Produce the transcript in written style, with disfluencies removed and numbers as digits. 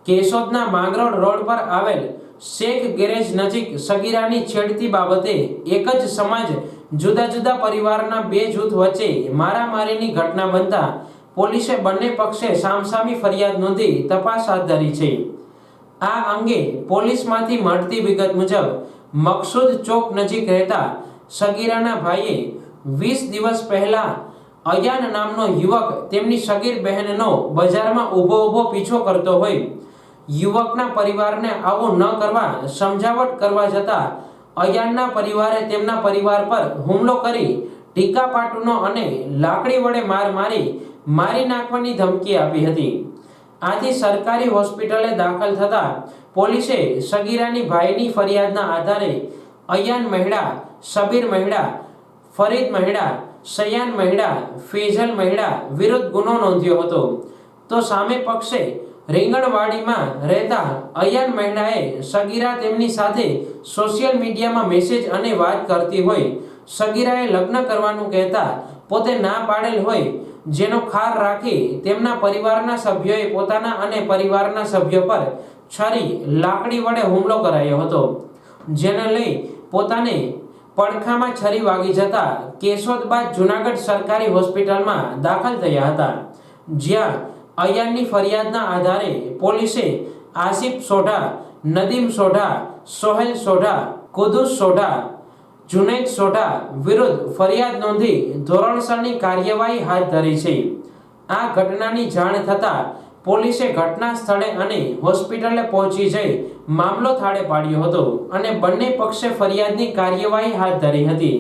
કેશોદના Mangrol road પર આવેલ Sheikh garage નજીક સગીરાની છેડતી બાબતે એક જ સમાજ જુદા જુદા પરિવારના બે જૂથ વચ્ચે મારામારીની ઘટના બનતા પોલીસે બંને પક્ષે સામસામી ફરિયાદ નોંધી તપાસ હાથ ધરી છે। આ અંગે પોલીસમાંથી મળતી વિગત મુજબ મકસૂદ ચોક નજીક રહેતા સગીરાના ભાઈએ 20 દિવસ પહેલા અયાન નામનો યુવક તેમની સગીર બહેનનો બજારમાં ઊભો પીછો કરતો હોય યુવકના પરિવારને આવું ન કરવા સમજાવટ કરવા જતા અયાનના પરિવારે તેમના પરિવાર પર હુમલો કરી ટીકાપાટુનો અને લાકડી વડે મારી નાખવાની ધમકી આપી હતી। આથી સરકારી હોસ્પિટલે દાખલ થતા પોલીસે સગીરાની ભાઈની ફરિયાદના આધારે અયાન મહેડા, શબીર મહેડા, ફરીદ મહેડા, સયાન મહેડા, ફેઝલ મહેડા વિરુદ્ધ ગુનો નોંધ્યો હતો। તો સામે પક્ષે રીંગણવાડીમાં રહેતા અયાન મહેડાએ સગીરા તેમની સાથે સોશિયલ મીડિયામાં મેસેજ અને વાત કરતી હોય સગીરાએ લગ્ન કરવાનું કહેતા પોતે ના પાડેલ હોય જેનો ખાર રાખી તેમના પરિવારના સભ્યોએ પોતાના અને પરિવારના સભ્યો પર છરી લાકડી વડે હુમલો કરાયો હતો, જેને લઈ પોતાને પડખામાં છરી વાગી જતા કેશોદ બાદ જૂનાગઢ સરકારી હોસ્પિટલમાં દાખલ થયા હતા, જ્યાં અયાનની ફરિયાદના આધારે પોલીસે આસિફ સોઢા, નદીમ સોઢા, સોહેલ સોઢા, કુદુસ સોઢા, જુનૈદ સોઢા વિરુદ્ધ ફરિયાદ નોંધી ધોરણસરની કાર્યવાહી હાથ ધરી છે। આ ઘટનાની જાણ થતાં પોલીસે ઘટના સ્થળે અને હોસ્પિટલે પહોંચી જઈ મામલો થાળે પાડ્યો હતો અને બંને પક્ષે ફરિયાદની કાર્યવાહી હાથ ધરી હતી।